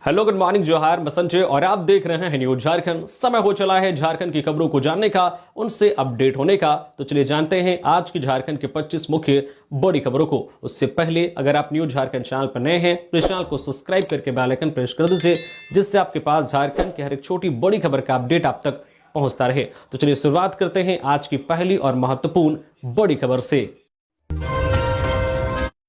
Hello, good morning, जोहार, मैं संजय और आप देख रहे हैं न्यूज झारखंड। समय हो चला है झारखंड की खबरों को जानने का, उनसे अपडेट होने का। तो चलिए जानते हैं आज की झारखंड के 25 मुख्य बड़ी खबरों को। उससे पहले अगर आप न्यूज झारखंड चैनल पर नए हैं तो इस चैनल को सब्सक्राइब करके बेल आइकन प्रेस कर दीजिए, जिससे आपके पास झारखंड की हर एक छोटी बड़ी खबर का अपडेट आप तक पहुंचता रहे। तो चलिए शुरुआत करते हैं आज की पहली और महत्वपूर्ण बड़ी खबर से।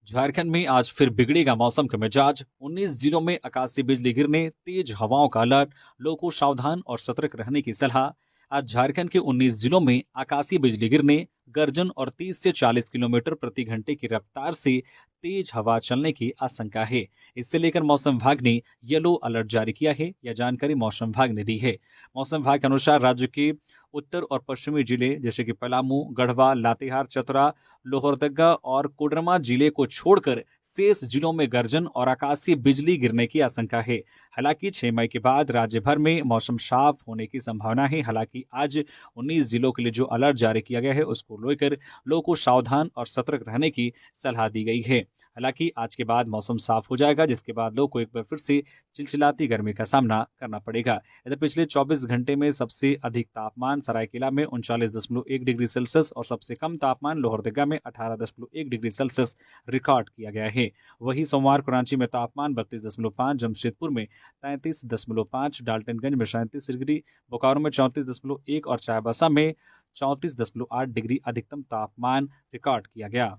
झारखंड में आज फिर बिगड़ेगा मौसम का मिजाज। 19 जिलों में आकाशीय बिजली गिरने, तेज हवाओं का अलर्ट, लोगों को सावधान और सतर्क रहने की सलाह। आज झारखंड के 19 जिलों में आकाशीय बिजली गिरने, गर्जन और 30 से 40 किलोमीटर प्रति घंटे की रफ्तार से तेज हवा चलने की आशंका है। इससे लेकर मौसम विभाग ने येलो अलर्ट जारी किया है। यह जानकारी मौसम विभाग ने दी है। मौसम विभाग के अनुसार राज्य के उत्तर और पश्चिमी जिले जैसे कि पलामू, गढ़वा, लातेहार, चतरा, लोहरदगा और कोडरमा जिले को छोड़कर शेष जिलों में गर्जन और आकाशीय बिजली गिरने की आशंका है। हालांकि 6 मई के बाद राज्य भर में मौसम साफ होने की संभावना है। हालांकि आज 19 जिलों के लिए जो अलर्ट जारी किया गया है उसको लेकर लोगों को सावधान और सतर्क रहने की सलाह दी गई है। हालांकि आज के बाद मौसम साफ हो जाएगा, जिसके बाद लोग को एक बार फिर से चिलचिलाती गर्मी का सामना करना पड़ेगा। इधर पिछले 24 घंटे में सबसे अधिक तापमान सरायकेला में 39.1 डिग्री सेल्सियस और सबसे कम तापमान लोहरदगा में 18.1 डिग्री सेल्सियस रिकॉर्ड किया गया है। वहीं सोमवार को रांची में तापमान 32.5, जमशेदपुर में 33.5, डाल्टनगंज में 37 डिग्री, बोकारो में 34.1 और चाईबासा में 34.8 डिग्री अधिकतम तापमान रिकॉर्ड किया गया।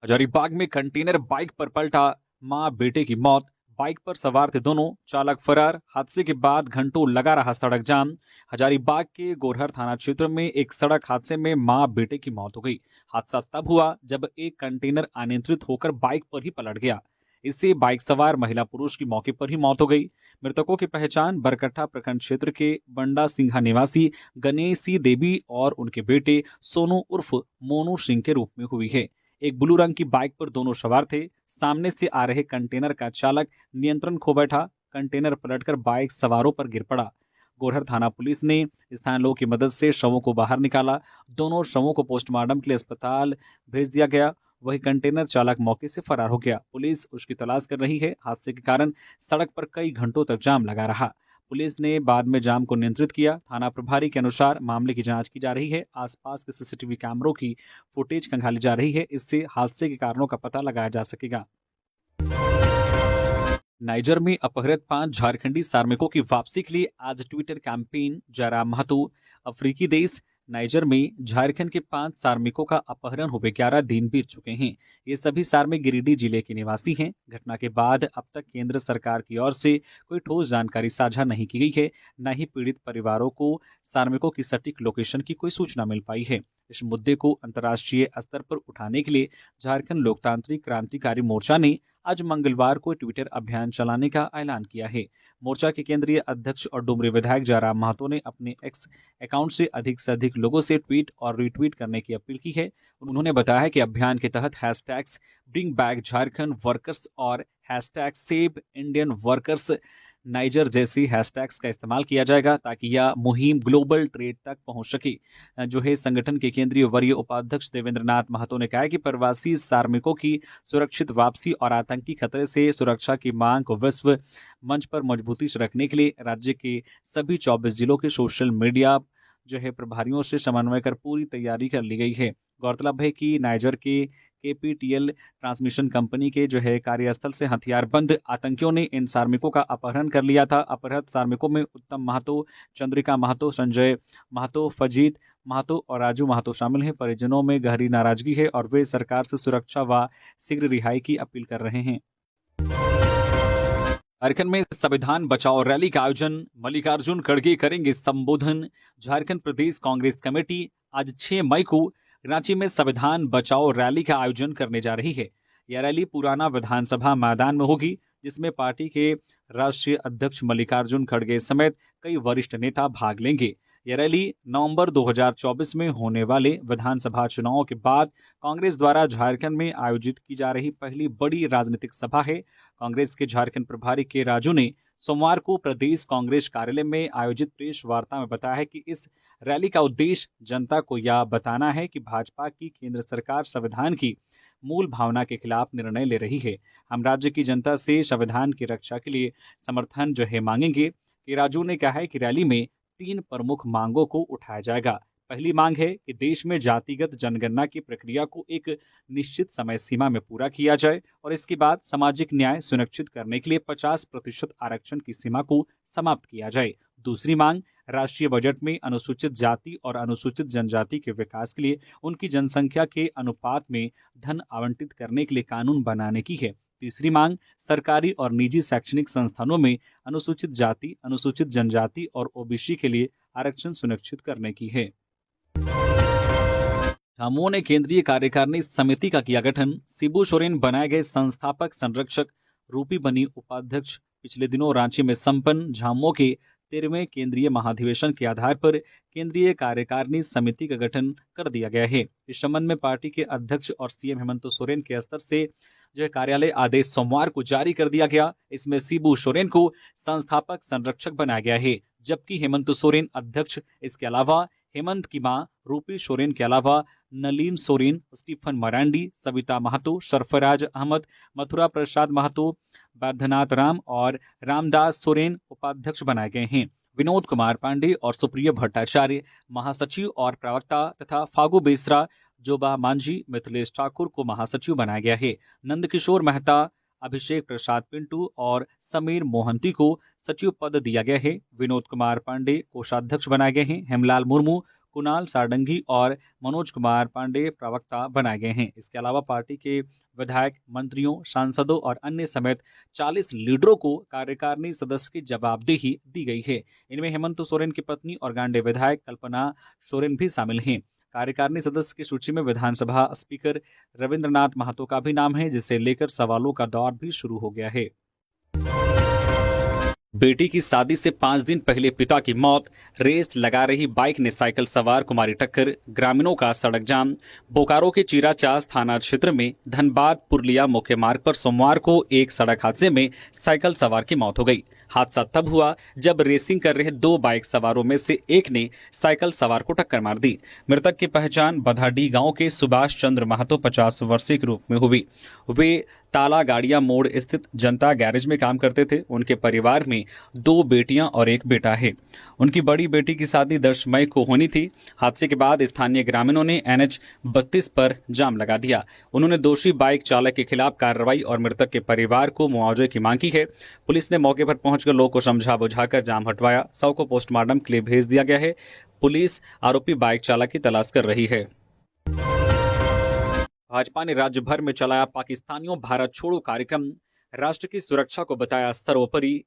हजारीबाग में कंटेनर बाइक पर पलटा, मां बेटे की मौत। बाइक पर सवार थे दोनों, चालक फरार। हादसे के बाद घंटों लगा रहा सड़क जाम। हजारीबाग के गोरहर थाना क्षेत्र में एक सड़क हादसे में मां बेटे की मौत हो गई। हादसा तब हुआ जब एक कंटेनर अनियंत्रित होकर बाइक पर ही पलट गया। इससे बाइक सवार महिला पुरुष की मौके पर ही मौत हो गई। मृतकों की पहचान बरकट्ठा प्रखंड क्षेत्र के बंडा सिंघा निवासी गणेशी देवी और उनके बेटे सोनू उर्फ मोनू सिंह के रूप में हुई है। एक ब्लू रंग की बाइक पर दोनों सवार थे। सामने से आ रहे कंटेनर का चालक नियंत्रण खो बैठा। कंटेनर पलटकर बाइक सवारों पर गिर पड़ा। गोरहर थाना पुलिस ने स्थानीय लोगों की मदद से शवों को बाहर निकाला। दोनों शवों को पोस्टमार्टम के लिए अस्पताल भेज दिया गया। वही कंटेनर चालक मौके से फरार हो गया। पुलिस उसकी तलाश कर रही है। हादसे के कारण सड़क पर कई घंटों तक जाम लगा रहा। पुलिस ने बाद में जाम को नियंत्रित किया। थाना प्रभारी के अनुसार मामले की जांच की जा रही है। आसपास के सीसीटीवी कैमरों की फुटेज खंगाली जा रही है। इससे हादसे के कारणों का पता लगाया जा सकेगा। नाइजर में अपहृत 5 झारखंडी कार्मिकों की वापसी के लिए आज ट्विटर कैंपेन। जयराम महतो। अफ्रीकी देश नाइजर में झारखंड के 5 कार्मिकों का अपहरण हुए 11 दिन बीत चुके हैं। ये सभी कार्मिक गिरिडीह जिले के निवासी हैं। घटना के बाद अब तक केंद्र सरकार की ओर से कोई ठोस जानकारी साझा नहीं की गई है। न ही पीड़ित परिवारों को कार्मिकों की सटीक लोकेशन की कोई सूचना मिल पाई है। इस मुद्दे को अंतर्राष्ट्रीय स्तर पर उठाने के लिए झारखंड लोकतांत्रिक क्रांतिकारी मोर्चा ने आज मंगलवार को ट्विटर अभियान चलाने का ऐलान किया है। मोर्चा के केंद्रीय अध्यक्ष और डुमरी विधायक जयराम महतो ने अपने एक्स अकाउंट से अधिक लोगों से ट्वीट और रीट्वीट करने की अपील की है। उन्होंने बताया कि अभियान के तहत hashtags bring back Jharkhand workers और hashtag save Indian workers Niger जैसी हैशटैग्स का इस्तेमाल किया जाएगा, ताकि यह मुहिम ग्लोबल ट्रेड तक पहुंच सके। जो है संगठन के केंद्रीय वरीय उपाध्यक्ष देवेंद्र नाथ महतो ने कहा कि प्रवासी कार्मिकों की सुरक्षित वापसी और आतंकी खतरे से सुरक्षा की मांग को विश्व मंच पर मजबूती से रखने के लिए राज्य के सभी 24 जिलों के सोशल मीडिया जो है प्रभारियों से समन्वय कर पूरी तैयारी कर ली गई है। गौरतलब है कि नाइजर के केपीटीएल ट्रांसमिशन कंपनी के जो है कार्यस्थल से हथियारबंद आतंकियों ने इन कार्मिकों का अपहरण कर लिया था। अपहृत कार्मिकों में उत्तम महतो, चंद्रिका महतो, संजय महतो, फजीत महतो और राजू महतो शामिल हैं। परिजनों में गहरी नाराजगी है और वे सरकार से सुरक्षा व शीघ्र रिहाई की अपील कर रहे हैं। झारखंड में संविधान बचाओ रैली का आयोजन, मल्लिकार्जुन खड़गे करेंगे संबोधन। झारखंड प्रदेश कांग्रेस कमेटी आज 6 मई को रांची में संविधान बचाओ रैली का आयोजन करने जा रही है। यह रैली पुराना विधानसभा मैदान में होगी, जिसमें पार्टी के राष्ट्रीय अध्यक्ष मल्लिकार्जुन खड़गे समेत कई वरिष्ठ नेता भाग लेंगे। यह रैली नवंबर 2024 में होने वाले विधानसभा चुनावों के बाद कांग्रेस द्वारा झारखंड में आयोजित की जा रही पहली बड़ी राजनीतिक सभा है। कांग्रेस के झारखंड प्रभारी के राजू ने सोमवार को प्रदेश कांग्रेस कार्यालय में आयोजित प्रेस वार्ता में बताया है कि इस रैली का उद्देश्य जनता को यह बताना है कि भाजपा की केंद्र सरकार संविधान की मूल भावना के खिलाफ निर्णय ले रही है। हम राज्य की जनता से संविधान की रक्षा के लिए समर्थन मांगेंगे। कि राजू ने कहा है कि रैली में 3 प्रमुख मांगों को उठाया जाएगा। पहली मांग है कि देश में जातिगत जनगणना की प्रक्रिया को एक निश्चित समय सीमा में पूरा किया जाए और इसके बाद सामाजिक न्याय सुनिश्चित करने के लिए 50% आरक्षण की सीमा को समाप्त किया जाए। दूसरी मांग राष्ट्रीय बजट में अनुसूचित जाति और अनुसूचित जनजाति के विकास के लिए उनकी जनसंख्या के अनुपात में धन आवंटित करने के लिए कानून बनाने की है। तीसरी मांग सरकारी और निजी शैक्षणिक संस्थानों में अनुसूचित जाति, अनुसूचित जनजाति और ओबीसी के लिए आरक्षण सुनिश्चित करने की है। झामुमो ने केंद्रीय कार्यकारिणी समिति का किया गठन। शिबू सोरेन बनाए गए संस्थापक संरक्षक, रूपी बनी उपाध्यक्ष। पिछले दिनों रांची में संपन्न झामुमो के 13वें केंद्रीय महाधिवेशन के आधार पर केंद्रीय कार्यकारिणी समिति का गठन कर दिया गया है। इस संबंध में पार्टी के अध्यक्ष और सीएम हेमंत सोरेन के स्तर से कार्यालय आदेश सोमवार को जारी कर दिया गया। इसमें शिबू सोरेन को संस्थापक संरक्षक बनाया गया है, जबकि हेमंत सोरेन अध्यक्ष। इसके अलावा हेमंत की मां रूपी सोरेन के अलावा नलीन सोरेन, स्टीफन मरांडी, सविता महतो, सरफराज अहमद, मथुरा प्रसाद महतो, बैद्यनाथ राम और रामदास सोरेन उपाध्यक्ष बनाए गए हैं। विनोद कुमार पांडे और सुप्रिय भट्टाचार्य महासचिव और प्रवक्ता तथा फागू बेसरा, जोबा मांझी, मिथिलेश ठाकुर को महासचिव बनाया गया है। नंदकिशोर मेहता, अभिषेक प्रसाद पिंटू और समीर मोहंती को सचिव पद दिया गया है। विनोद कुमार पांडे कोषाध्यक्ष बनाए गए हैं। हेमलाल मुर्मू, कुणाल सारंगी और मनोज कुमार पांडे प्रवक्ता बनाए गए हैं। इसके अलावा पार्टी के विधायक, मंत्रियों, सांसदों और अन्य समेत 40 लीडरों को कार्यकारिणी सदस्य की जवाबदेही दी गई है। इनमें हेमंत सोरेन की पत्नी और गांडे विधायक कल्पना सोरेन भी शामिल हैं। कार्यकारिणी सदस्य की सूची में विधानसभा स्पीकर रविंद्रनाथ महतो का भी नाम है, जिसे लेकर सवालों का दौर भी शुरू हो गया है। बेटी की शादी से 5 दिन पहले पिता की मौत। रेस लगा रही बाइक ने साइकिल सवार को मारी टक्कर। ग्रामीणों का सड़क जाम। बोकारो के चीराचास थाना क्षेत्र में धनबाद पुरलिया मुख्य मार्ग पर सोमवार को एक सड़क हादसे में साइकिल सवार की मौत हो गई। हादसा तब हुआ जब रेसिंग कर रहे 2 बाइक सवारों में से एक ने साइकिल सवार को टक्कर मार दी। मृतक की पहचान बधाडी गांव के सुभाष चंद्र महतो 50 वर्षीय के रूप में हुई। वे ताला गाड़िया मोड़ स्थित जनता गैरेज में काम करते थे। उनके परिवार में 2 बेटियां और 1 बेटा है। उनकी बड़ी बेटी की शादी 10 मई को होनी थी। हादसे के बाद स्थानीय ग्रामीणों ने NH 32 पर जाम लगा दिया। उन्होंने दोषी बाइक चालक के खिलाफ कार्रवाई और मृतक के परिवार को मुआवजे की मांग की है। पुलिस ने मौके पर पहुंचकर लोगों को समझा बुझाकर जाम हटवाया। शव को पोस्टमार्टम के लिए भेज दिया गया है। पुलिस आरोपी बाइक चालक की तलाश कर रही है। भाजपा ने राज्य भर में चलाया पाकिस्तानियों भारत छोड़ो कार्यक्रम। राष्ट्र की सुरक्षा को बताया सर्वोपरि।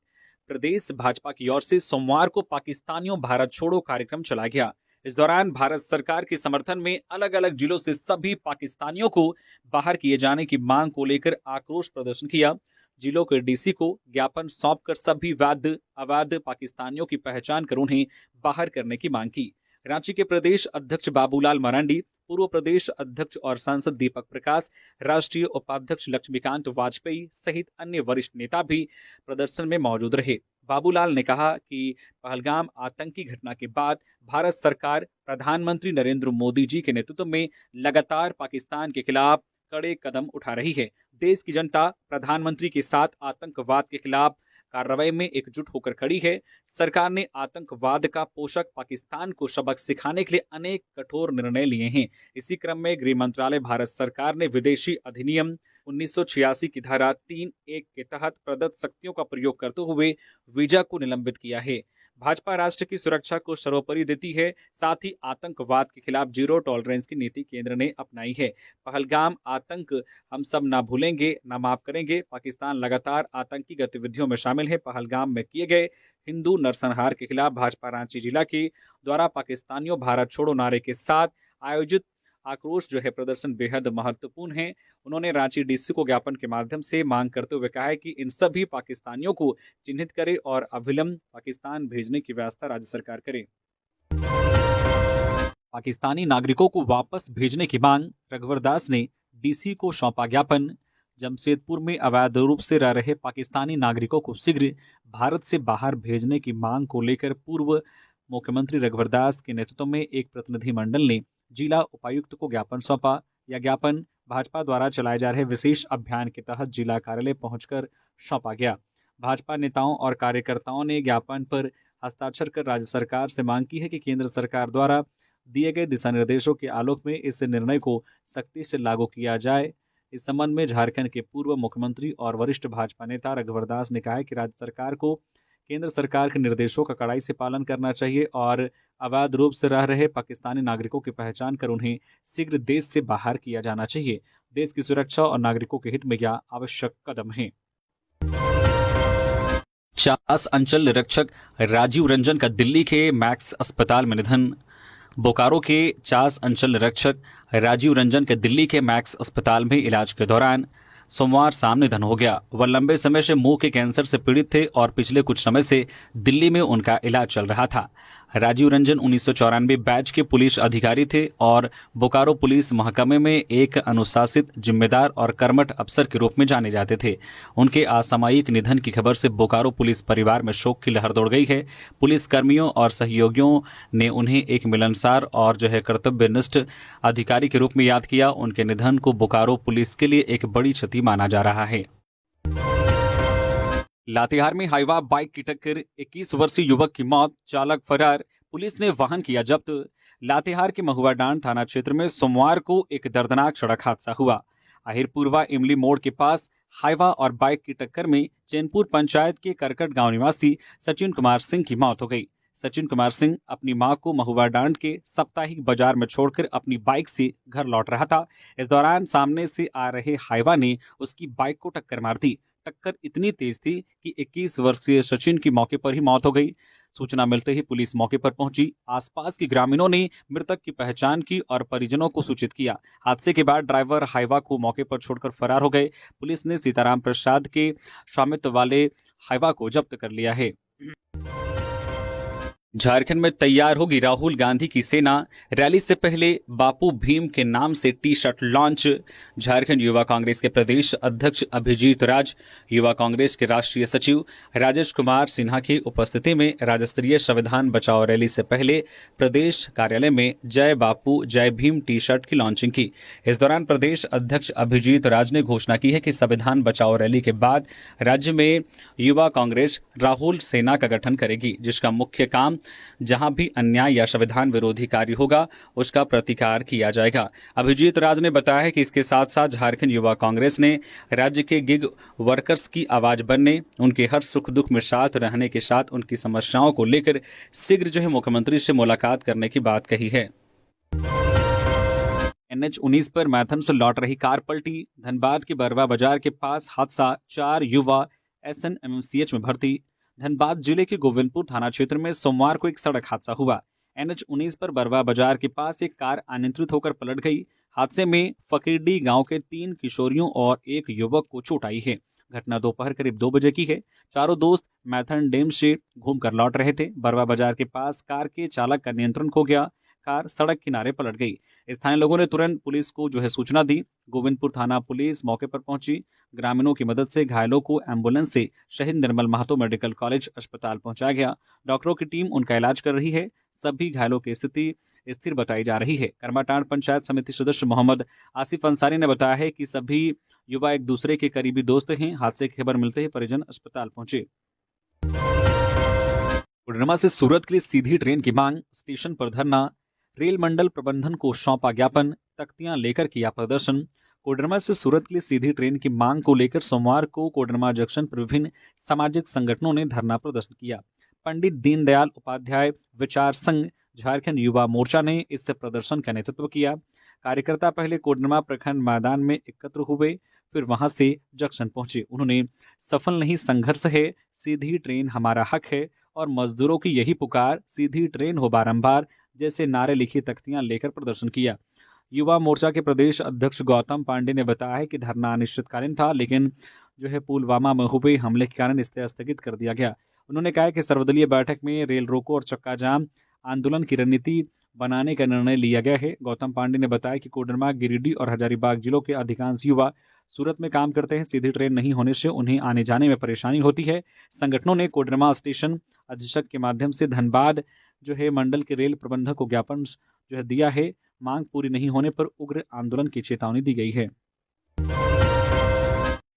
प्रदेश भाजपा की ओर से सोमवार को पाकिस्तानियों भारत छोड़ो कार्यक्रम चलाया गया। इस दौरान भारत सरकार के समर्थन में अलग अलग जिलों से सभी पाकिस्तानियों को बाहर किए जाने की मांग को लेकर आक्रोश प्रदर्शन किया। जिलों के डीसी को ज्ञापन सौंपकर सभी वैध अवैध पाकिस्तानियों की पहचान कर उन्हें बाहर करने की मांग की। रांची के प्रदेश अध्यक्ष बाबूलाल मरांडी, पूर्व प्रदेश अध्यक्ष और सांसद दीपक प्रकाश, राष्ट्रीय उपाध्यक्ष लक्ष्मीकांत वाजपेयी सहित अन्य वरिष्ठ नेता भी प्रदर्शन में मौजूद रहे। बाबूलाल ने कहा कि पहलगाम आतंकी घटना के बाद भारत सरकार प्रधानमंत्री नरेंद्र मोदी जी के नेतृत्व में लगातार पाकिस्तान के खिलाफ कड़े कदम उठा रही है। देश की जनता प्रधानमंत्री के साथ आतंकवाद के खिलाफ कार्रवाई में एकजुट होकर खड़ी है। सरकार ने आतंकवाद का पोषक पाकिस्तान को सबक सिखाने के लिए अनेक कठोर निर्णय लिए हैं। इसी क्रम में गृह मंत्रालय भारत सरकार ने विदेशी अधिनियम 1986 की धारा 3(1) के तहत प्रदत्त शक्तियों का प्रयोग करते हुए वीजा को निलंबित किया है। भाजपा राष्ट्र की सुरक्षा को सर्वोपरि देती है, साथ ही आतंकवाद के खिलाफ जीरो टॉलरेंस की नीति केंद्र ने अपनाई है। पहलगाम आतंक हम सब ना भूलेंगे ना माफ करेंगे। पाकिस्तान लगातार आतंकी गतिविधियों में शामिल है। पहलगाम में किए गए हिंदू नरसंहार के खिलाफ भाजपा रांची जिला के द्वारा पाकिस्तानियों भारत छोड़ो नारे के साथ आयोजित आक्रोश प्रदर्शन बेहद महत्वपूर्ण है। उन्होंने रांची डीसी को ज्ञापन के माध्यम से मांग करते हुए कहा है कि इन सभी पाकिस्तानियों को चिन्हित करे और अविलंब पाकिस्तान भेजने की व्यवस्था राज्य सरकार करे। पाकिस्तानी नागरिकों को वापस भेजने की मांग। रघुवर दास ने डीसी को सौंपा ज्ञापन। जमशेदपुर में अवैध रूप से रह रहे पाकिस्तानी नागरिकों को शीघ्र भारत से बाहर भेजने की मांग को लेकर पूर्व मुख्यमंत्री रघुवर दास के नेतृत्व में एक प्रतिनिधिमंडल ने जिला उपायुक्त को ज्ञापन सौंपा। यह ज्ञापन भाजपा द्वारा चलाए जा रहे विशेष अभियान के तहत जिला कार्यालय पहुंचकर सौंपा गया। भाजपा नेताओं और कार्यकर्ताओं ने ज्ञापन पर हस्ताक्षर कर राज्य सरकार से मांग की है कि केंद्र सरकार द्वारा दिए गए दिशा निर्देशों के आलोक में इस निर्णय को सख्ती से लागू किया जाए। इस संबंध में झारखंड के पूर्व मुख्यमंत्री और वरिष्ठ भाजपा नेता रघुवर दास ने कहा है कि राज्य सरकार को केंद्र सरकार के निर्देशों का कड़ाई से पालन करना चाहिए और अवैध रूप से रह रहे पाकिस्तानी नागरिकों की पहचान कर उन्हें शीघ्र देश से बाहर किया जाना चाहिए। देश की सुरक्षा और नागरिकों के हित में यह आवश्यक कदम है। चास अंचल निरीक्षक राजीव रंजन का दिल्ली के मैक्स अस्पताल में निधन। बोकारो के चास अंचल निरीक्षक राजीव रंजन के दिल्ली के मैक्स अस्पताल में इलाज के दौरान सोमवार शाम निधन हो गया। वह लंबे समय से मुंह के कैंसर से पीड़ित थे और पिछले कुछ समय से दिल्ली में उनका इलाज चल रहा था। राजीव रंजन 1994 बैच के पुलिस अधिकारी थे और बोकारो पुलिस महकमे में एक अनुशासित, जिम्मेदार और कर्मठ अफसर के रूप में जाने जाते थे। उनके असामयिक निधन की खबर से बोकारो पुलिस परिवार में शोक की लहर दौड़ गई है। पुलिस कर्मियों और सहयोगियों ने उन्हें एक मिलनसार और कर्तव्यनिष्ठ अधिकारी के रूप में याद किया। उनके निधन को बोकारो पुलिस के लिए एक बड़ी क्षति माना जा रहा है। लातेहार में हाईवा बाइक की टक्कर, 21 वर्षीय युवक की मौत, चालक फरार, पुलिस ने वाहन किया जब्त। लातेहार के महुआडांड थाना क्षेत्र में सोमवार को एक दर्दनाक सड़क हादसा हुआ। आहिरपुरवा इमली मोड़ के पास हाईवा और बाइक की टक्कर में चैनपुर पंचायत के करकट गांव निवासी सचिन कुमार सिंह की मौत हो गई। सचिन कुमार सिंह अपनी मां को महुआडांड के साप्ताहिक बाजार में छोड़कर अपनी बाइक से घर लौट रहा था। इस दौरान सामने से आ रहे हाईवा ने उसकी बाइक को टक्कर मार दी। टक्कर इतनी तेज थी कि 21 वर्षीय सचिन की मौके पर ही मौत हो गई। सूचना मिलते ही पुलिस मौके पर पहुंची। आसपास के ग्रामीणों ने मृतक की पहचान की और परिजनों को सूचित किया। हादसे के बाद ड्राइवर हाईवा को मौके पर छोड़कर फरार हो गए। पुलिस ने सीताराम प्रसाद के स्वामित्व वाले हाईवा को जब्त कर लिया है। झारखंड में तैयार होगी राहुल गांधी की सेना, रैली से पहले बापू भीम के नाम से टी शर्ट लॉन्च। झारखंड युवा कांग्रेस के प्रदेश अध्यक्ष अभिजीत राज, युवा कांग्रेस के राष्ट्रीय सचिव राजेश कुमार सिन्हा की उपस्थिति में राज्य स्तरीय संविधान बचाओ रैली से पहले प्रदेश कार्यालय में जय बापू जय भीम टी शर्ट की लॉन्चिंग की। इस दौरान प्रदेश अध्यक्ष अभिजीत राज ने घोषणा की है कि संविधान बचाओ रैली के बाद राज्य में युवा कांग्रेस राहुल सेना का गठन करेगी, जिसका मुख्य काम जहां भी अन्याय या संविधान विरोधी कार्य होगा उसका प्रतिकार किया जाएगा। अभिजीत राज ने बताया कि इसके साथ साथ झारखंड युवा कांग्रेस ने राज्य के गिग वर्कर्स की आवाज बनने, उनके हर सुख दुख में साथ रहने के साथ उनकी समस्याओं को लेकर शीघ्र मुख्यमंत्री से मुलाकात करने की बात कही है। NH-19 पर मैथन से लौट रही कार पलटी। धनबाद के बरवा बाजार के पास हादसा, 4 युवा SNMCH में भर्ती। धनबाद जिले के गोविंदपुर थाना क्षेत्र में सोमवार को एक सड़क हादसा हुआ। NH-19 पर बरवा बाजार के पास एक कार अनियंत्रित होकर पलट गई। हादसे में फकीरडी गांव के 3 किशोरियों और एक युवक को चोट आई है। घटना दोपहर करीब 2 बजे की है। चारों दोस्त मैथन डैम से घूमकर लौट रहे थे। बरवा बाजार के पास कार के चालक का नियंत्रण खो गया। कार सड़क किनारे पलट गई। स्थानीय लोगों ने तुरंत पुलिस को सूचना दी। गोविंदपुर थाना पुलिस मौके पर पहुंची। ग्रामीणों की मदद से घायलों को एम्बुलेंस से शहीद निर्मल महतो मेडिकल कॉलेज अस्पताल पहुंचाया गया। डॉक्टरों की टीम उनका इलाज कर रही है। सभी घायलों की स्थिति स्थिर बताई जा रही है। करमाटांड पंचायत समिति सदस्य मोहम्मद आसिफ अंसारी ने बताया है कि सभी युवा एक दूसरे के करीबी दोस्त हैं। हादसे की खबर मिलते ही परिजन अस्पताल पहुंचे। कोडरमा से सूरत के लिए सीधी ट्रेन की मांग, स्टेशन पर धरना। रेल मंडल प्रबंधन को सौंपा ज्ञापन, तख्तियां लेकर किया प्रदर्शन। कोडरमा से सूरत के लिए सीधी ट्रेन की मांग को लेकर सोमवार को कोडरमा जंक्शन पर विभिन्न सामाजिक संगठनों ने धरना प्रदर्शन किया। पंडित दीनदयाल उपाध्याय विचार संघ झारखंड युवा मोर्चा ने इस प्रदर्शन का नेतृत्व किया। कार्यकर्ता पहले कोडरमा प्रखंड मैदान में एकत्र हुए, फिर वहां से जंक्शन पहुंचे। उन्होंने सफल नहीं संघर्ष है, सीधी ट्रेन हमारा हक है और मजदूरों की यही पुकार, सीधी ट्रेन हो बारंबार जैसे नारे लिखी तख्तियां लेकर प्रदर्शन किया। युवा मोर्चा के प्रदेश अध्यक्ष गौतम पांडे ने बताया है कि धरना अनिश्चितकालीन था, लेकिन पुलवामा में हुए हमले के कारण इसे स्थगित कर दिया गया। उन्होंने कहा कि सर्वदलीय बैठक में रेल रोको और चक्का जाम आंदोलन की रणनीति बनाने का निर्णय लिया गया है। गौतम पांडे ने बताया कि कोडरमा, गिरिडीह और हजारीबाग जिलों के अधिकांश युवा सूरत में काम करते हैं। सीधी ट्रेन नहीं होने से उन्हें आने जाने में परेशानी होती है। संगठनों ने कोडरमा स्टेशन अधीक्षक के माध्यम से धनबाद मंडल के रेल प्रबंधक को ज्ञापन दिया है। मांग पूरी नहीं होने पर उग्र आंदोलन की चेतावनी दी गई है।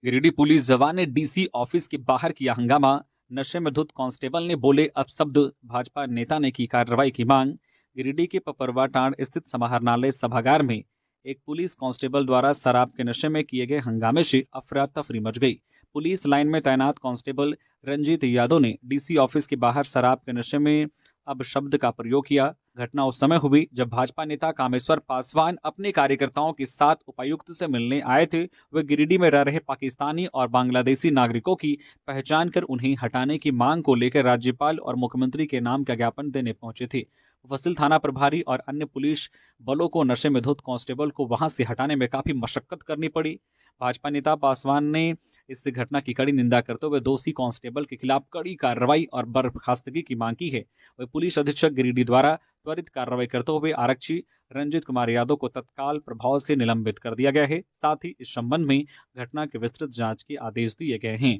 गिरिडीह पुलिस जवान ने डीसी ऑफिस के बाहर किया हंगामा। नशे में धुत कांस्टेबल ने बोले अपशब्द, भाजपा नेता ने की कार्रवाई की मांग। गिरिडीह के पपरवाटांड़ स्थित समाहरणालय सभागार में एक पुलिस कांस्टेबल द्वारा शराब के नशे में किए गए हंगामे से अफरा तफरी मच गई। पुलिस लाइन में तैनात कांस्टेबल रंजीत यादव ने डीसी ऑफिस के बाहर शराब के नशे में अपशब्द का प्रयोग किया। घटना उस समय हुई जब भाजपा नेता कामेश्वर पासवान अपने कार्यकर्ताओं के साथ उपायुक्त से मिलने आए थे। वे गिरिडीह में रह रहे पाकिस्तानी और बांग्लादेशी नागरिकों की पहचान कर उन्हें हटाने की मांग को लेकर राज्यपाल और मुख्यमंत्री के नाम का ज्ञापन देने पहुंचे थे। मुफस्सिल थाना प्रभारी और अन्य पुलिस बलों को नशे में धुत कांस्टेबल को वहां से हटाने में काफी मशक्कत करनी पड़ी। भाजपा नेता पासवान ने इस घटना की कड़ी निंदा करते हुए दोषी कांस्टेबल के खिलाफ कड़ी कार्रवाई और बर्खास्तगी की मांग की है। वह पुलिस अधीक्षक गिरिडीह द्वारा त्वरित कार्रवाई करते हुए आरक्षी रंजीत कुमार यादव को तत्काल प्रभाव से निलंबित कर दिया गया है। साथ ही इस संबंध में घटना के विस्तृत जांच के आदेश दिए गए हैं।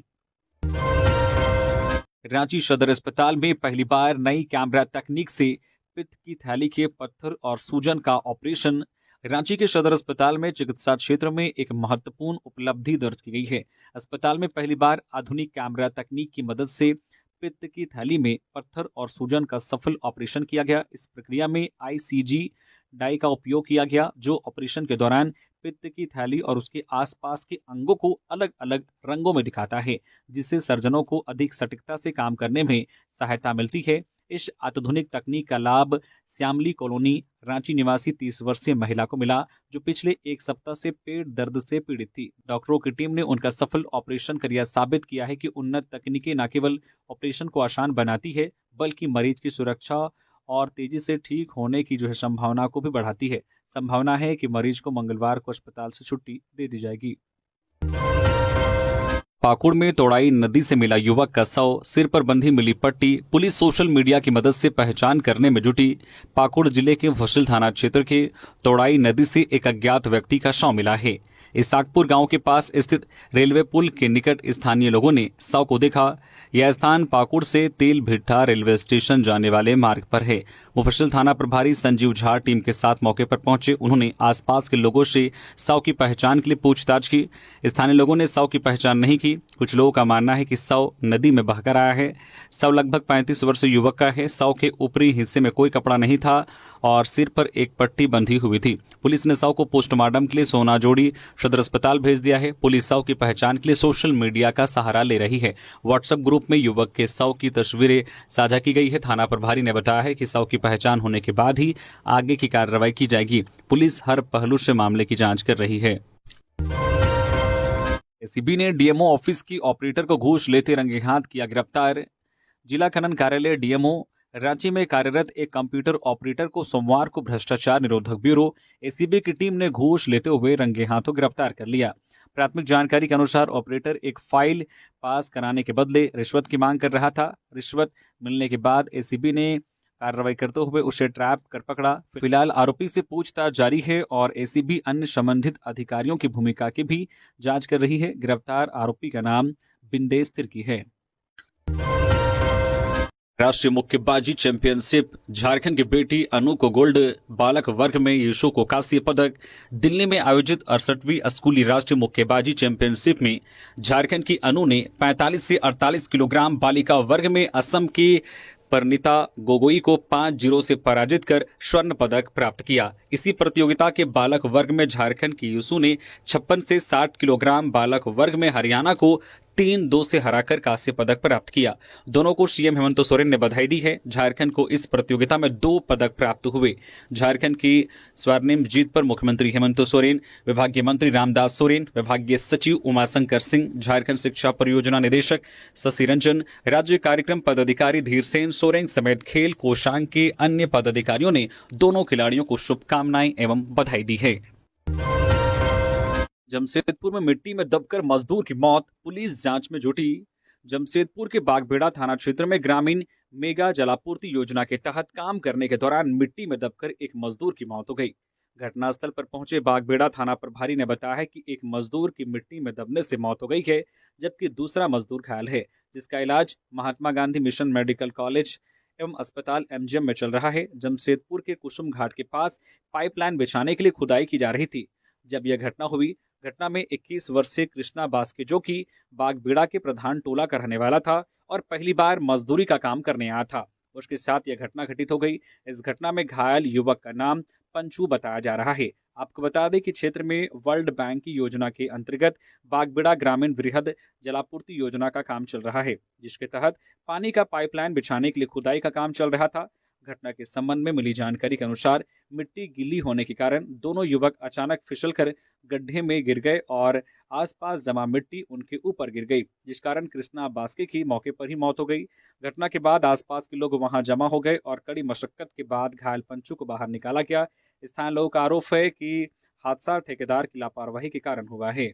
रांची सदर अस्पताल में पहली बार नई कैमरा तकनीक से पित्त की थैली के पत्थर और सूजन का ऑपरेशन। रांची के सदर अस्पताल में चिकित्सा क्षेत्र में एक महत्वपूर्ण उपलब्धि दर्ज की गई है। अस्पताल में पहली बार आधुनिक कैमरा तकनीक की मदद से पित्त की थैली में पत्थर और सूजन का सफल ऑपरेशन किया गया। इस प्रक्रिया में आईसीजी डाई का उपयोग किया गया, जो ऑपरेशन के दौरान पित्त की थैली और उसके आसपास के अंगों को अलग अलग रंगों में दिखाता है, जिससे सर्जनों को अधिक सटीकता से काम करने में सहायता मिलती है। इस आधुनिक तकनीक का लाभ श्यामली कॉलोनी रांची निवासी 30 वर्षीय महिला को मिला, जो पिछले एक सप्ताह से पेट दर्द से पीड़ित थी। डॉक्टरों की टीम ने उनका सफल ऑपरेशन कर यह साबित किया है कि उन्नत तकनीकें न केवल ऑपरेशन को आसान बनाती है, बल्कि मरीज की सुरक्षा और तेजी से ठीक होने की संभावना को भी बढ़ाती है। संभावना है कि मरीज को मंगलवार को अस्पताल से छुट्टी दे दी जाएगी। पाकुड़ में तोड़ाई नदी से मिला युवक का शव, सिर पर बंधी मिली पट्टी। पुलिस सोशल मीडिया की मदद से पहचान करने में जुटी। पाकुड़ जिले के मुफस्सिल थाना क्षेत्र के तोड़ाई नदी से एक अज्ञात व्यक्ति का शव मिला है। इसाकपुर गांव के पास स्थित रेलवे पुल के निकट स्थानीय लोगों ने शव को देखा। यह स्थान पाकुड़ से तेल भिट्ठा रेलवे स्टेशन जाने वाले मार्ग पर है। मुफस्सिल थाना प्रभारी संजीव झा टीम के साथ मौके पर पहुंचे। उन्होंने आसपास के लोगों से शव की पहचान के लिए पूछताछ की। स्थानीय लोगों ने शव की पहचान नहीं की। कुछ लोगों का मानना है कि शव नदी में बहकर आया है। शव लगभग 35 वर्षीय युवक का है। शव के ऊपरी हिस्से में कोई कपड़ा नहीं था और सिर पर एक पट्टी बंधी हुई थी। पुलिस ने शव को पोस्टमार्टम के लिए सोनाजोड़ी सदर अस्पताल भेज दिया है। पुलिस शव की पहचान के लिए सोशल मीडिया का सहारा ले रही है। व्हाट्सएप ग्रुप में युवक के शव की तस्वीरें साझा की गई है। थाना प्रभारी ने बताया है कि शव की पहचान होने के बाद ही आगे की कार्रवाई की जाएगी। पुलिस हर पहलू से मामले की जांच कर रही है। एसीबी ने डीएमओ ऑफिस की ऑपरेटर को घूस लेते रंगे हाथ किया गिरफ्तार। जिला खनन कार्यालय डीएमओ रांची में कार्यरत एक कंप्यूटर ऑपरेटर को सोमवार को भ्रष्टाचार निरोधक ब्यूरो एसीबी की टीम ने घूस लेते हुए रंगे हाथों गिरफ्तार कर लिया। प्राथमिक जानकारी के अनुसार ऑपरेटर एक फाइल पास कराने के बदले रिश्वत की मांग कर रहा था। रिश्वत मिलने के बाद एसीबी ने कार्रवाई करते हुए उसे ट्रैप कर पकड़ा। फिलहाल आरोपी से पूछताछ जारी है और एसीबी अन्य संबंधित अधिकारियों की भूमिका की भी जांच कर रही है। गिरफ्तार आरोपी का नाम बिंदेश तिर्की है। राष्ट्रीय मुक्केबाजी चैंपियनशिप झारखंड की बेटी अनु को गोल्ड, बालक वर्ग में यीशु को कांस्य पदक। दिल्ली में आयोजित 68वीं स्कूली राष्ट्रीय मुक्केबाजी चैंपियनशिप में झारखंड की अनु ने 45 से 48 किलोग्राम बालिका वर्ग में असम की परिणीता गोगोई को 5-0 से पराजित कर स्वर्ण पदक प्राप्त किया। इसी प्रतियोगिता के बालक वर्ग में झारखंड की यीशु ने 56 से 60 किलोग्राम बालक वर्ग में हरियाणा को 3-2 से हराकर कांस्य पदक प्राप्त किया। दोनों को सीएम हेमंत सोरेन ने बधाई दी है। झारखंड को इस प्रतियोगिता में 2 पदक प्राप्त हुए। झारखंड की स्वर्णिम जीत पर मुख्यमंत्री हेमंत सोरेन, विभागीय मंत्री रामदास सोरेन, विभागीय सचिव उमाशंकर सिंह, झारखंड शिक्षा परियोजना निदेशक शशि रंजन, राज्य कार्यक्रम पदाधिकारी धीरसेन सोरेन समेत खेल कोषांग के अन्य पदाधिकारियों ने दोनों खिलाड़ियों को शुभकामनाएं एवं बधाई दी है। जमशेदपुर में मिट्टी में दबकर मजदूर की मौत, पुलिस जांच में जुटी। जमशेदपुर के बागबेड़ा थाना क्षेत्र में ग्रामीण मेगा जलापूर्ति योजना के तहत काम करने के दौरान मिट्टी में दबकर एक मजदूर की मौत हो गई। घटनास्थल पर पहुंचे बागबेड़ा थाना प्रभारी ने बताया है कि एक मजदूर की मिट्टी में दबने से मौत हो गई है, जबकि दूसरा मजदूर घायल है, जिसका इलाज Mahatma Gandhi mission medical college एवं अस्पताल एमजीएम में चल रहा है। जमशेदपुर के कुसुम घाट के पास पाइपलाइन बिछाने के लिए खुदाई की जा रही थी जब यह घटना हुई। घटना में 21 वर्षीय कृष्णा बास्के, जो कि बागबीड़ा के प्रधान टोला का रहने वाला था और पहली बार मजदूरी का काम करने आया था, उसके साथ यह घटना घटित हो गई। इस घटना में घायल युवक का नाम पंचू बताया जा रहा है। आपको बता दें कि क्षेत्र में वर्ल्ड बैंक की योजना के अंतर्गत बागबीड़ा ग्रामीण वृहद जलापूर्ति योजना का काम चल रहा है, जिसके तहत पानी का पाइपलाइन बिछाने के लिए खुदाई का काम चल रहा था। घटना के संबंध में मिली जानकारी के अनुसार मिट्टी गीली होने के कारण दोनों युवक अचानक फिसलकर गड्ढे में गिर गए और आसपास जमा मिट्टी उनके ऊपर गिर गई, जिस कारण कृष्णा बास्के की मौके पर ही मौत हो गई। घटना के बाद आसपास के लोग वहां जमा हो गए और कड़ी मशक्कत के बाद घायल पंचू को बाहर निकाला गया। स्थानीय लोगों का आरोप है कि हादसा ठेकेदार की लापरवाही के कारण हुआ है।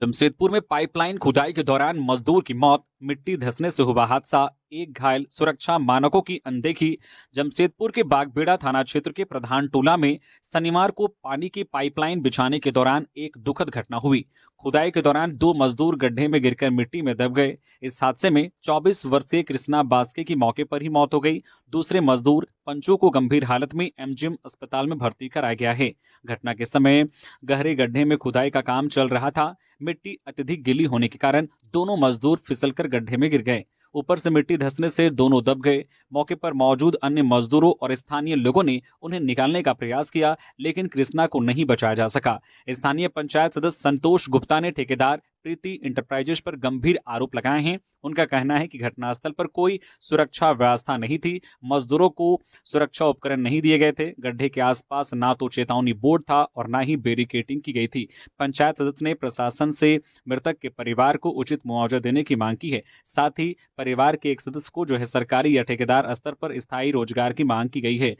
जमशेदपुर में पाइपलाइन खुदाई के दौरान मजदूर की मौत, मिट्टी धंसने से हुआ हादसा, एक घायल, सुरक्षा मानकों की अनदेखी। जमशेदपुर के बागबीड़ा थाना क्षेत्र के प्रधान टोला में शनिवार को पानी की पाइपलाइन बिछाने के दौरान एक दुखद घटना हुई। खुदाई के दौरान 2 मजदूर गड्ढे में गिरकर मिट्टी में दब गए। इस हादसे में 24 वर्षीय कृष्णा बास्के की मौके पर ही मौत हो गई। दूसरे मजदूर पंचू को गंभीर हालत में एमजीएम अस्पताल में भर्ती कराया गया है। घटना के समय गहरे गड्ढे में खुदाई का काम चल रहा था। मिट्टी अत्यधिक गीली होने के कारण दोनों मजदूर फिसलकर गड्ढे में गिर गए। ऊपर से मिट्टी धंसने से दोनों दब गए। मौके पर मौजूद अन्य मजदूरों और स्थानीय लोगों ने उन्हें निकालने का प्रयास किया, लेकिन कृष्णा को नहीं बचाया जा सका। स्थानीय पंचायत सदस्य संतोष गुप्ता ने ठेकेदार प्रीति इंटरप्राइजेज पर गंभीर आरोप लगाए हैं। उनका कहना है कि घटनास्थल पर कोई सुरक्षा व्यवस्था नहीं थी, मजदूरों को सुरक्षा उपकरण नहीं दिए गए थे। गड्ढे के आसपास ना तो चेतावनी बोर्ड था और ना ही बैरिकेडिंग की गई थी। पंचायत सदस्य ने प्रशासन से मृतक के परिवार को उचित मुआवजा देने की मांग की है। साथ ही परिवार के एक सदस्य को जो है सरकारी या ठेकेदार स्तर पर स्थायी रोजगार की मांग की गई है।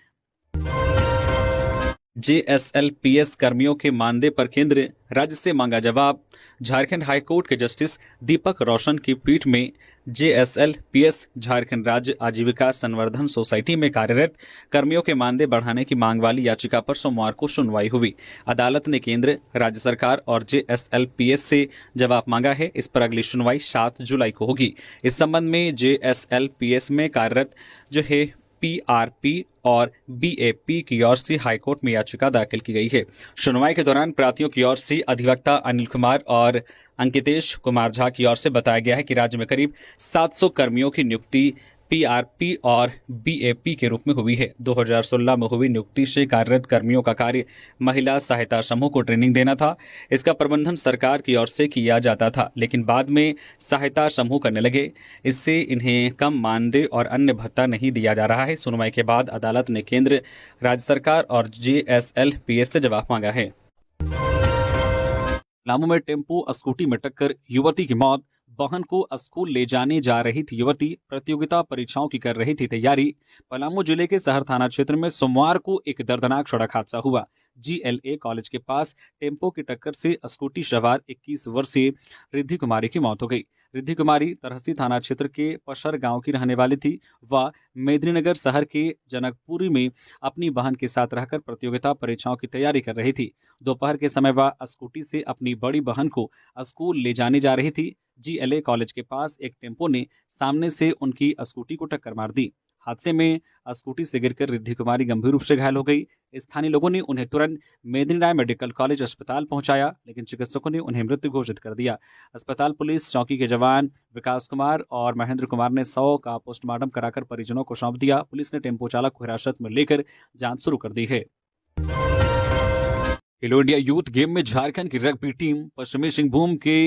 जेएसएलपीएस कर्मियों के मानदेय पर केंद्र राज्य से मांगा जवाब। झारखंड हाईकोर्ट के जस्टिस दीपक रोशन की पीठ में जेएसएलपीएस झारखंड राज्य आजीविका संवर्धन सोसाइटी में कार्यरत कर्मियों के मानदेय बढ़ाने की मांग वाली याचिका पर सोमवार को सुनवाई हुई। अदालत ने केंद्र, राज्य सरकार और जेएसएलपीएस से जवाब मांगा है। इस पर अगली सुनवाई 7 जुलाई को होगी। इस संबंध में जेएसएलपीएस में कार्यरत जो है पीआरपी और बीएपी की ओर से हाईकोर्ट में याचिका दाखिल की गई है। सुनवाई के दौरान प्रार्थियों की ओर से अधिवक्ता अनिल कुमार और अंकितेश कुमार झा की ओर से बताया गया है कि राज्य में करीब 700 कर्मियों की नियुक्ति पीआरपी और बीएपी के रूप में हुई है। 2016 में हुई नियुक्ति से कार्यरत कर्मियों का कार्य महिला सहायता समूह को ट्रेनिंग देना था। इसका प्रबंधन सरकार की ओर से किया जाता था, लेकिन बाद में सहायता समूह करने लगे। इससे इन्हें कम मानदेय और अन्य भत्ता नहीं दिया जा रहा है। सुनवाई के बाद अदालत ने केंद्र, राज्य सरकार और जेएसएलपीएस से जवाब मांगा है। पलामू में टेम्पो स्कूटी में टक्कर, युवती की मौत। बहन को स्कूल ले जाने जा रही थी युवती, प्रतियोगिता परीक्षाओं की कर रही थी तैयारी। पलामू जिले के शहर थाना क्षेत्र में सोमवार को एक दर्दनाक सड़क हादसा हुआ। जीएलए कॉलेज के पास टेम्पो की टक्कर से स्कूटी सवार 21 वर्षीय रिद्धि कुमारी की मौत हो गई। रिद्धि कुमारी तरहसी थाना क्षेत्र के पशर गांव की रहने वाली थी। वह मेदिनीनगर शहर के जनकपुरी में अपनी बहन के साथ रहकर प्रतियोगिता परीक्षाओं की तैयारी कर रही थी। दोपहर के समय वह स्कूटी से अपनी बड़ी बहन को स्कूल ले जाने जा रही थी। जीएलए कॉलेज के पास एक टेम्पो ने सामने से उनकी स्कूटी को टक्कर मार दी। हादसे में स्कूटी से गिरकर रिद्धि कुमारी गंभीर रूप से घायल हो गई। स्थानीय लोगों ने उन्हें तुरंत मेदिनीराय मेडिकल कॉलेज अस्पताल पहुंचाया, लेकिन चिकित्सकों ने उन्हें मृत घोषित कर दिया। अस्पताल पुलिस चौकी के जवान विकास कुमार और महेंद्र कुमार ने 100 का पोस्टमार्टम कराकर परिजनों को सौंप दिया। पुलिस ने टेम्पो चालक को हिरासत में लेकर जांच शुरू कर दी है। खेलो इंडिया यूथ गेम में झारखंड की रग्बी टीम पश्चिमी सिंहभूम के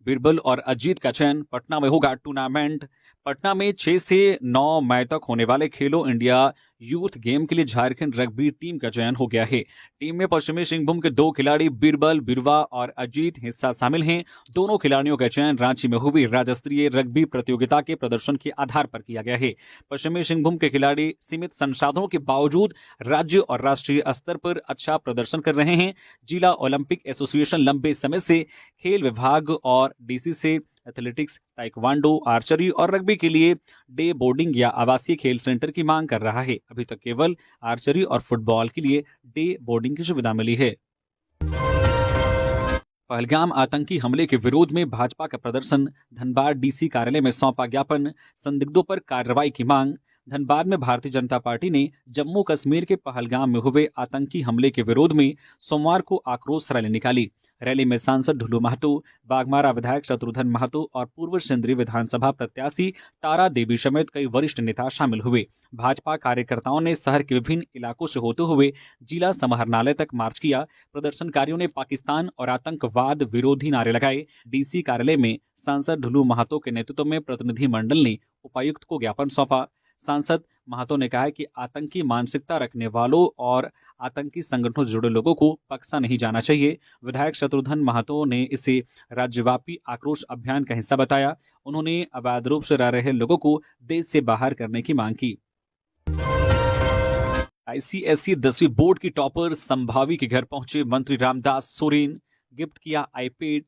बीरबल और अजीत का चयन। पटना में होगा टूर्नामेंट। पटना में 6 से 9 मई तक होने वाले खेलो इंडिया यूथ गेम के लिए झारखंड रग्बी टीम का चयन हो गया है। टीम में पश्चिमी सिंहभूम के 2 खिलाड़ी बीरबल बिरवा और अजीत हिस्सा शामिल हैं। दोनों खिलाड़ियों का चयन रांची में हुई राज्य स्तरीय रग्बी प्रतियोगिता के प्रदर्शन के आधार पर किया गया है। पश्चिमी सिंहभूम के खिलाड़ी सीमित संसाधनों के बावजूद राज्य और राष्ट्रीय स्तर पर अच्छा प्रदर्शन कर रहे हैं। जिला ओलंपिक एसोसिएशन लंबे समय से खेल विभाग और डीसी से एथलेटिक्स, ताइक्वांडो, आर्चरी और रग्बी के लिए डे बोर्डिंग या आवासीय खेल सेंटर की मांग कर रहा है। अभी तक केवल आर्चरी और फुटबॉल के लिए डे बोर्डिंग की सुविधा मिली है। पहलगाम आतंकी हमले के विरोध में भाजपा का प्रदर्शन, धनबाद डीसी कार्यालय में सौंपा ज्ञापन, संदिग्धों पर कार्रवाई की मांग। धनबाद में भारतीय जनता पार्टी ने जम्मू कश्मीर के पहलगाम में हुए आतंकी हमले के विरोध में सोमवार को आक्रोश रैली निकाली। रैली में सांसद ढुलू महतो, बागमारा विधायक शत्रुघ्न महतो और पूर्व केंद्रीय विधानसभा प्रत्याशी तारा देवी समेत कई वरिष्ठ नेता शामिल हुए। भाजपा कार्यकर्ताओं ने शहर के विभिन्न इलाकों से होते हुए जिला समाहरणालय तक मार्च किया। प्रदर्शनकारियों ने पाकिस्तान और आतंकवाद विरोधी नारे लगाए। डीसी कार्यालय में सांसद ढुलू महतो के नेतृत्व में प्रतिनिधिमंडल ने उपायुक्त को ज्ञापन सौंपा। सांसद महतो ने कहा कि आतंकी मानसिकता रखने वालों और आतंकी संगठनों से जुड़े लोगों को बख्शा नहीं जाना चाहिए। विधायक शत्रुघ्न महतो ने इसे राज्यव्यापी आक्रोश अभियान का हिस्सा बताया। उन्होंने अवैध रूप से रह रहे लोगों को देश से बाहर करने की मांग की। आईसीएसई 10वीं बोर्ड की टॉपर संभावी के घर पहुंचे मंत्री रामदास सोरेन, गिफ्ट किया आईपैड।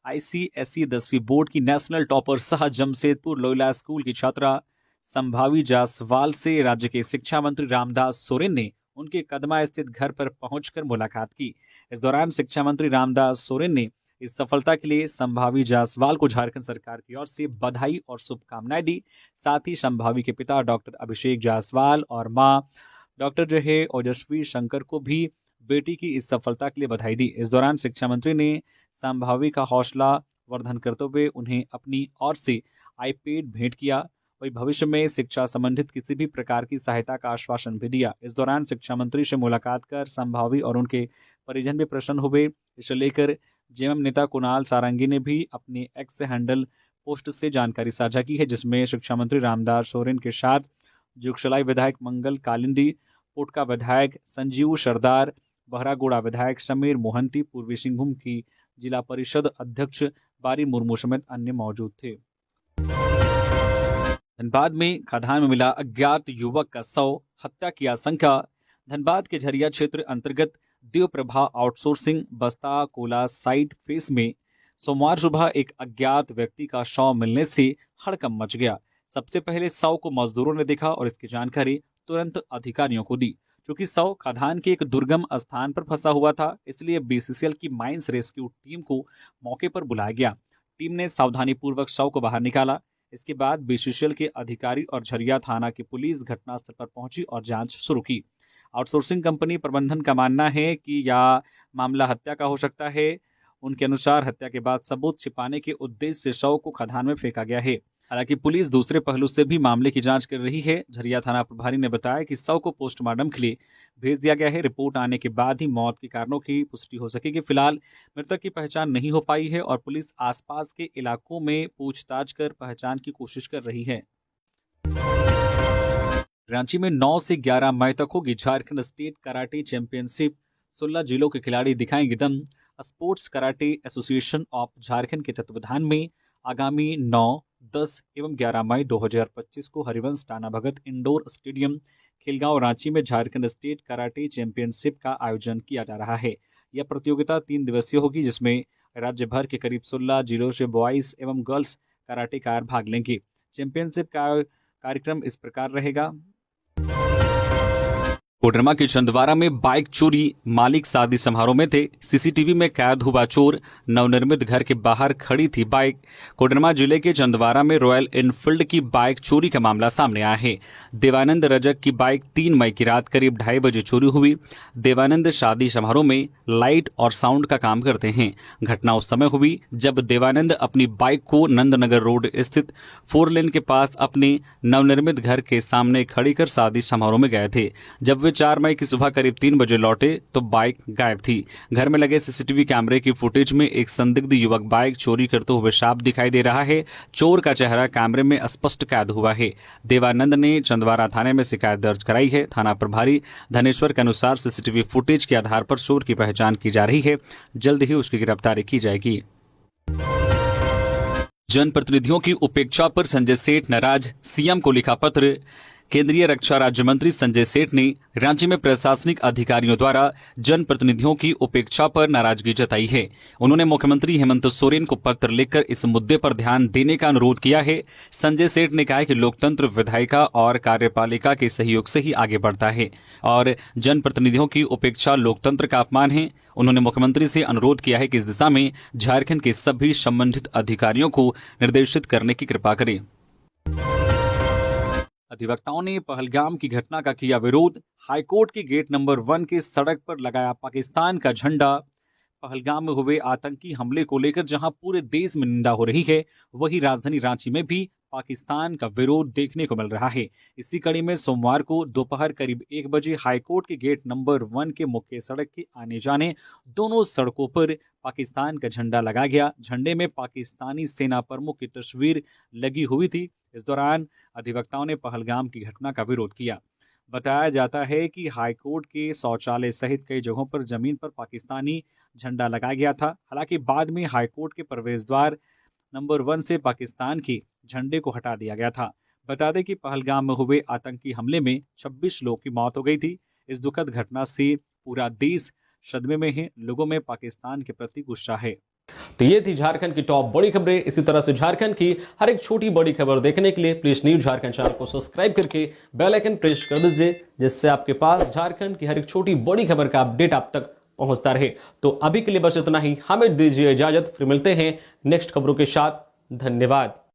आईसीएसई 10वीं बोर्ड की नेशनल टॉपर सह जमशेदपुर लोयला स्कूल की छात्रा संभावी जायसवाल से राज्य के शिक्षा मंत्री रामदास सोरेन ने उनके कदमा स्थित घर पर पहुंचकर मुलाकात की। इस दौरान शिक्षा मंत्री रामदास सोरेन ने इस सफलता के लिए संभावी जायसवाल को झारखंड सरकार की ओर से बधाई और शुभकामनाएं दी। साथ ही संभावी के पिता डॉक्टर अभिषेक जायसवाल और मां डॉक्टर ओजस्वी शंकर को भी बेटी की इस सफलता के लिए बधाई दी। इस दौरान शिक्षा मंत्री ने संभावी का हौसला वर्धन करते हुए उन्हें अपनी ओर से आईपैड भेंट किया। वही भविष्य में शिक्षा संबंधित किसी भी प्रकार की सहायता का आश्वासन भी दिया। इस दौरान शिक्षा मंत्री से मुलाकात कर संभावी और उनके परिजन भी प्रसन्न हुए। इसे लेकर जेएमएम नेता कुणाल सारंगी ने भी अपने एक्स हैंडल पोस्ट से जानकारी साझा की है, जिसमें शिक्षा मंत्री रामदास सोरेन के साथ जुगसलाई विधायक मंगल कालिंदी, पोटका विधायक संजीव सरदार, बहरागोड़ा विधायक समीर मोहंती, पूर्वी सिंहभूम की जिला परिषद अध्यक्ष बारी मुर्मू समेत अन्य मौजूद थे। धनबाद में खदान में मिला अज्ञात युवक का शव, हत्या की आशंका। धनबाद के झरिया क्षेत्र अंतर्गत देवप्रभा आउटसोर्सिंग बस्ता कोला साइट फेस में सोमवार सुबह एक अज्ञात व्यक्ति का शव मिलने से हड़कंप मच गया। सबसे पहले शव को मजदूरों ने देखा और इसकी जानकारी तुरंत अधिकारियों को दी। क्योंकि शव खदान के एक दुर्गम स्थान पर फंसा हुआ था, इसलिए बीसीसीएल की माइंस रेस्क्यू टीम को मौके पर बुलाया गया। टीम ने सावधानी पूर्वक शव को बाहर निकाला। इसके बाद बीसीसीएल के अधिकारी और झरिया थाना की पुलिस घटनास्थल पर पहुंची और जांच शुरू की। आउटसोर्सिंग कंपनी प्रबंधन का मानना है कि यह मामला हत्या का हो सकता है। उनके अनुसार हत्या के बाद सबूत छिपाने के उद्देश्य से शव को खदान में फेंका गया है। हालांकि पुलिस दूसरे पहलू से भी मामले की जांच कर रही है। झरिया थाना प्रभारी ने बताया कि शव को पोस्टमार्टम के लिए भेज दिया गया है। रिपोर्ट आने के बाद ही मौत के कारणों की पुष्टि हो सकेगी। फिलहाल मृतक की पहचान नहीं हो पाई है और पुलिस आसपास के इलाकों में पूछताछ कर पहचान की कोशिश कर रही है। रांची में 9 से 11 मई तक होगी झारखंड स्टेट कराटे चैंपियनशिप। 16 जिलों के खिलाड़ी दिखाएंगे दम। Sports karate association of Jharkhand के तत्वावधान में आगामी 9, 10 एवं 11 मई 2025 को हरिवंश टाना भगत इंडोर स्टेडियम खेलगांव रांची में झारखंड स्टेट कराटे चैंपियनशिप का आयोजन किया जा रहा है। यह प्रतियोगिता 3 दिवसीय होगी, जिसमें राज्य भर के करीब 16 जिलों से बॉयज एवं गर्ल्स कराटेकार भाग लेंगे। चैंपियनशिप का कार्यक्रम इस प्रकार रहेगा। कोडरमा के चंदवारा में बाइक चोरी, मालिक शादी समारोह में थे, सीसीटीवी में कैद हुआ चोर। नवनिर्मित घर के बाहर खड़ी थी बाइक। कोडरमा जिले के चंदवारा में रॉयल एनफील्ड की बाइक चोरी का मामला सामने आया है। देवानंद रजक की बाइक 3 मई की रात करीब 2:30 बजे चोरी हुई। देवानंद शादी समारोह में लाइट और साउंड का काम करते हैं। घटना उस समय हुई जब देवानंद अपनी बाइक को नंदनगर रोड स्थित 4 लेन के पास अपने नवनिर्मित घर के सामने खड़ी कर शादी समारोह में गए थे। जब वे 4 मई की सुबह करीब 3 बजे लौटे तो बाइक गायब थी। घर में लगे सीसीटीवी कैमरे की फुटेज में एक संदिग्ध युवक बाइक चोरी करते हुए साफ दिखाई दे रहा है। चोर का चेहरा कैमरे में स्पष्ट कैद हुआ है। देवानंद ने चंदवारा थाने में शिकायत दर्ज कराई है। थाना प्रभारी धनेश्वर के अनुसार सीसीटीवी फुटेज के आधार पर चोर की पहचान की जा रही है। जल्द ही उसकी गिरफ्तारी की जाएगी। जनप्रतिनिधियों की उपेक्षा पर संजय सेठ नाराज, सीएम को लिखा पत्र। केंद्रीय रक्षा राज्य मंत्री संजय सेठ ने रांची में प्रशासनिक अधिकारियों द्वारा जनप्रतिनिधियों की उपेक्षा पर नाराजगी जताई है। उन्होंने मुख्यमंत्री हेमंत सोरेन को पत्र लिखकर इस मुद्दे पर ध्यान देने का अनुरोध किया है। संजय सेठ ने कहा कि लोकतंत्र विधायिका और कार्यपालिका के सहयोग से ही आगे बढ़ता है और जनप्रतिनिधियों की उपेक्षा लोकतंत्र का अपमान है। उन्होंने मुख्यमंत्री से अनुरोध किया है कि इस दिशा में झारखंड के सभी संबंधित अधिकारियों को निर्देशित करने की कृपा करें। अधिवक्ताओं ने पहलगाम की घटना का किया विरोध। हाईकोर्ट के गेट नंबर 1 के सड़क पर लगाया पाकिस्तान का झंडा। पहलगाम में हुए आतंकी हमले को लेकर जहां पूरे देश में निंदा हो रही है, वहीं राजधानी रांची में भी पाकिस्तान का विरोध देखने को मिल रहा है। इसी कड़ी में सोमवार को दोपहर करीब 1 बजे हाईकोर्ट के गेट नंबर 1 के मुख्य सड़क के आने जाने दोनों सड़कों पर पाकिस्तान का झंडा लगाया गया। झंडे में पाकिस्तानी सेना प्रमुख की तस्वीर लगी हुई थी। इस दौरान अधिवक्ताओं ने पहलगाम की घटना का विरोध किया। बताया जाता है कि हाईकोर्ट के शौचालय सहित कई जगहों पर जमीन पर पाकिस्तानी झंडा लगाया गया था। हालांकि बाद में हाईकोर्ट के प्रवेश द्वार नंबर 1 से पाकिस्तान के झंडे को हटा दिया गया था। बता दें कि पहलगाम में हुए आतंकी हमले में 26 लोगों की मौत हो गई थी। इस दुखद घटना से पूरा देश सदमे में है। लोगों में पाकिस्तान के प्रति गुस्सा है। तो ये थी झारखंड की टॉप बड़ी खबरें। इसी तरह से झारखंड की हर एक छोटी बड़ी खबर देखने के लिए प्लीज न्यूज झारखंड चैनल को सब्सक्राइब करके बेल आइकन प्रेस कर दीजिए, जिससे आपके पास झारखंड की हर एक छोटी बड़ी खबर का अपडेट आप तक पहुंचता रहे। तो अभी के लिए बस इतना ही, हमें दीजिए इजाजत, फिर मिलते हैं नेक्स्ट खबरों के साथ। धन्यवाद।